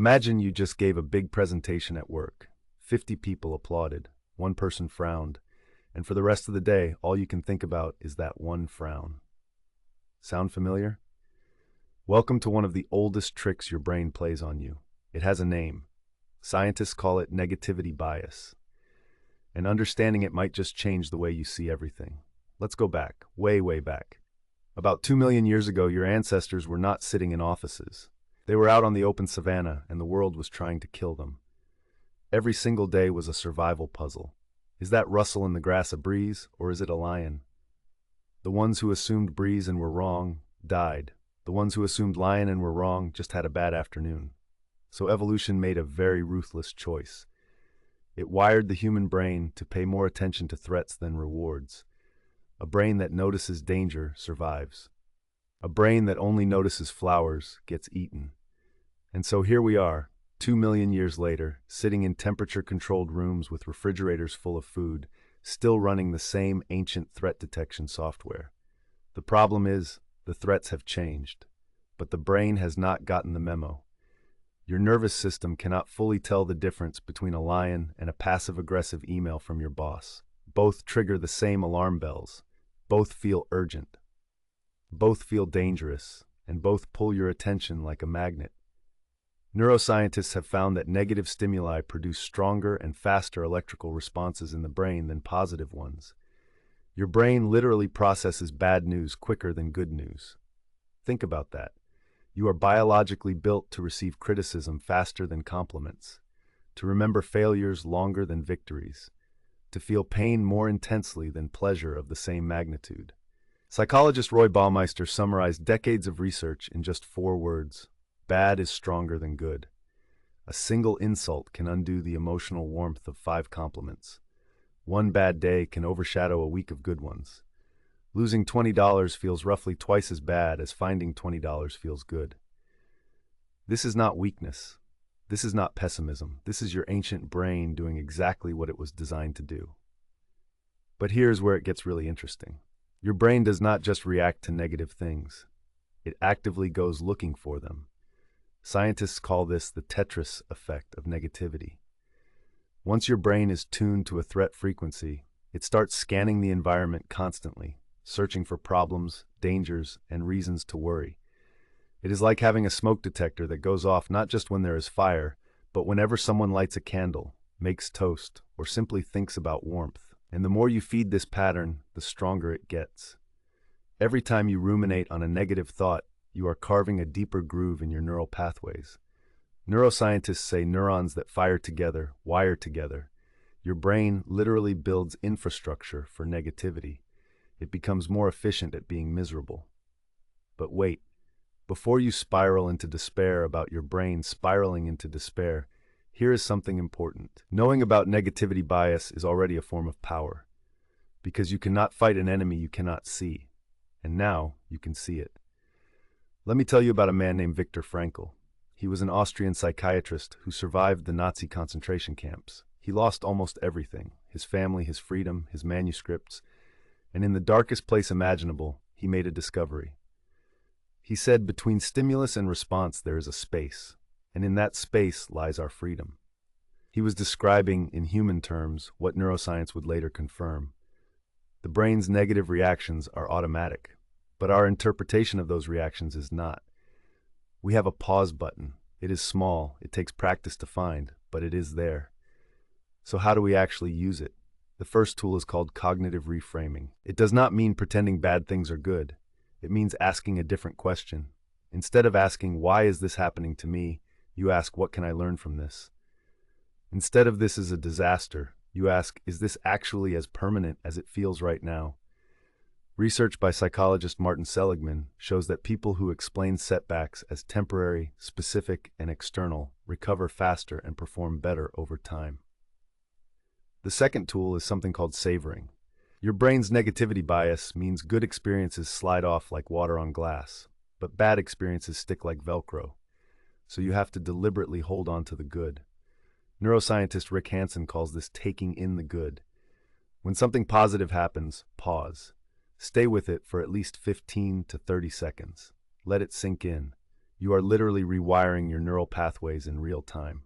Imagine you just gave a big presentation at work. 50 people applauded, one person frowned, and for the rest of the day, all you can think about is that one frown. Sound familiar? Welcome to one of the oldest tricks your brain plays on you. It has a name. Scientists call it negativity bias. And understanding it might just change the way you see everything. Let's go back, way, way back. About 2 million years ago, your ancestors were not sitting in offices. They were out on the open savanna, and the world was trying to kill them. Every single day was a survival puzzle. Is that rustle in the grass a breeze, or is it a lion? The ones who assumed breeze and were wrong died. The ones who assumed lion and were wrong just had a bad afternoon. So evolution made a very ruthless choice. It wired the human brain to pay more attention to threats than rewards. A brain that notices danger survives. A brain that only notices flowers gets eaten. And so here we are, 2 million years later, sitting in temperature-controlled rooms with refrigerators full of food, still running the same ancient threat detection software. The problem is, the threats have changed, but the brain has not gotten the memo. Your nervous system cannot fully tell the difference between a lion and a passive-aggressive email from your boss. Both trigger the same alarm bells. Both feel urgent. Both feel dangerous, and both pull your attention like a magnet. Neuroscientists have found that negative stimuli produce stronger and faster electrical responses in the brain than positive ones. Your brain literally processes bad news quicker than good news. Think about that. You are biologically built to receive criticism faster than compliments, to remember failures longer than victories, to feel pain more intensely than pleasure of the same magnitude. Psychologist Roy Baumeister summarized decades of research in just 4 words. Bad is stronger than good. A single insult can undo the emotional warmth of 5 compliments. One bad day can overshadow a week of good ones. Losing $20 feels roughly twice as bad as finding $20 feels good. This is not weakness. This is not pessimism. This is your ancient brain doing exactly what it was designed to do. But here's where it gets really interesting. Your brain does not just react to negative things. It actively goes looking for them. Scientists call this the Tetris effect of negativity. Once your brain is tuned to a threat frequency, it starts scanning the environment constantly, searching for problems, dangers, and reasons to worry. It is like having a smoke detector that goes off not just when there is fire, but whenever someone lights a candle, makes toast, or simply thinks about warmth. And the more you feed this pattern, the stronger it gets. Every time you ruminate on a negative thought, you are carving a deeper groove in your neural pathways. Neuroscientists say neurons that fire together wire together. Your brain literally builds infrastructure for negativity. It becomes more efficient at being miserable. But wait, before you spiral into despair about your brain spiraling into despair, here is something important. Knowing about negativity bias is already a form of power, because you cannot fight an enemy you cannot see, and now you can see it. Let me tell you about a man named Viktor Frankl. He was an Austrian psychiatrist who survived the Nazi concentration camps. He lost almost everything: his family, his freedom, his manuscripts, and in the darkest place imaginable, he made a discovery. He said, between stimulus and response there is a space, and in that space lies our freedom. He was describing, in human terms, what neuroscience would later confirm. The brain's negative reactions are automatic, but our interpretation of those reactions is not. We have a pause button. It is small, it takes practice to find, but it is there. So how do we actually use it? The first tool is called cognitive reframing. It does not mean pretending bad things are good. It means asking a different question. Instead of asking, why is this happening to me, you ask, what can I learn from this? Instead of this is a disaster, you ask, is this actually as permanent as it feels right now? Research by psychologist Martin Seligman shows that people who explain setbacks as temporary, specific, and external recover faster and perform better over time. The second tool is something called savoring. Your brain's negativity bias means good experiences slide off like water on glass, but bad experiences stick like Velcro. So you have to deliberately hold on to the good. Neuroscientist Rick Hansen calls this taking in the good. When something positive happens, pause. Stay with it for at least 15 to 30 seconds. Let it sink in. You are literally rewiring your neural pathways in real time.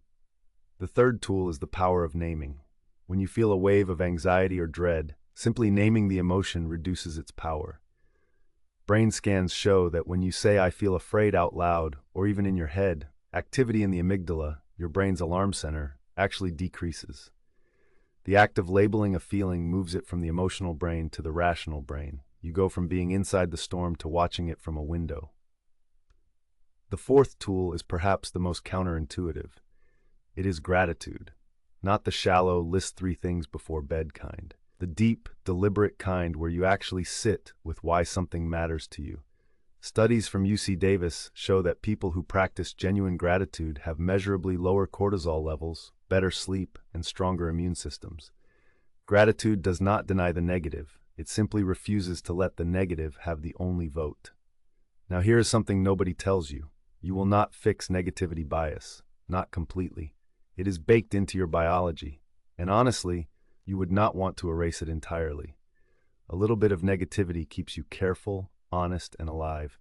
The third tool is the power of naming. When you feel a wave of anxiety or dread, simply naming the emotion reduces its power. Brain scans show that when you say "I feel afraid" out loud, or even in your head, activity in the amygdala, your brain's alarm center, actually decreases. The act of labeling a feeling moves it from the emotional brain to the rational brain. You go from being inside the storm to watching it from a window. The fourth tool is perhaps the most counterintuitive. It is gratitude. Not the shallow, list 3 things before bed kind. The deep, deliberate kind where you actually sit with why something matters to you. Studies from UC Davis show that people who practice genuine gratitude have measurably lower cortisol levels, better sleep, and stronger immune systems. Gratitude does not deny the negative. It simply refuses to let the negative have the only vote. Now here is something nobody tells you. You will not fix negativity bias. Not completely. It is baked into your biology. And honestly, you would not want to erase it entirely. A little bit of negativity keeps you careful, honest, and alive.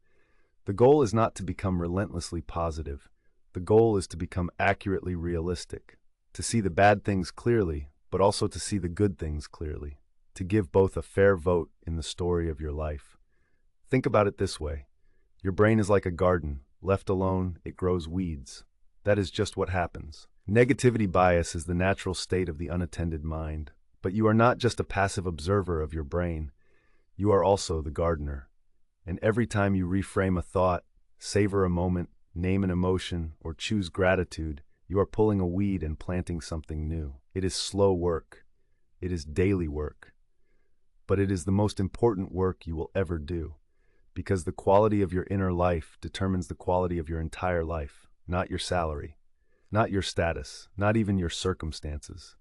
The goal is not to become relentlessly positive. The goal is to become accurately realistic, to see the bad things clearly, but also to see the good things clearly, to give both a fair vote in the story of your life. Think about it this way. Your brain is like a garden. Left alone, it grows weeds. That is just what happens. Negativity bias is the natural state of the unattended mind. But you are not just a passive observer of your brain. You are also the gardener. And every time you reframe a thought, savor a moment, name an emotion, or choose gratitude, you are pulling a weed and planting something new. It is slow work. It is daily work. But it is the most important work you will ever do. Because the quality of your inner life determines the quality of your entire life, not your salary, not your status, not even your circumstances.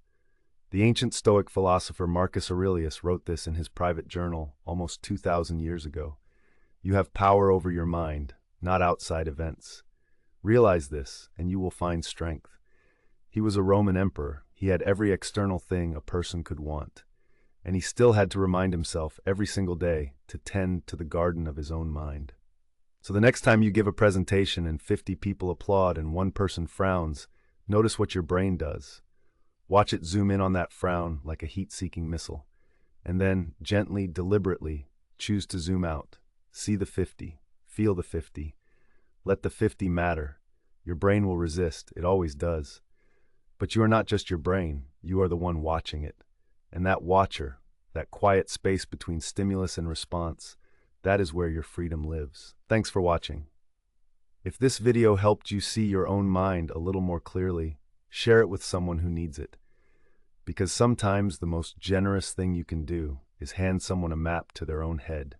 The ancient Stoic philosopher Marcus Aurelius wrote this in his private journal almost 2,000 years ago. You have power over your mind, not outside events. Realize this, and you will find strength. He was a Roman emperor. He had every external thing a person could want. And he still had to remind himself every single day to tend to the garden of his own mind. So the next time you give a presentation and 50 people applaud and one person frowns, notice what your brain does. Watch it zoom in on that frown like a heat-seeking missile. And then, gently, deliberately, choose to zoom out. See the 50. Feel the 50. Let the 50 matter. Your brain will resist. It always does. But you are not just your brain. You are the one watching it. And that watcher, that quiet space between stimulus and response, that is where your freedom lives. Thanks for watching. If this video helped you see your own mind a little more clearly, share it with someone who needs it. Because sometimes the most generous thing you can do is hand someone a map to their own head.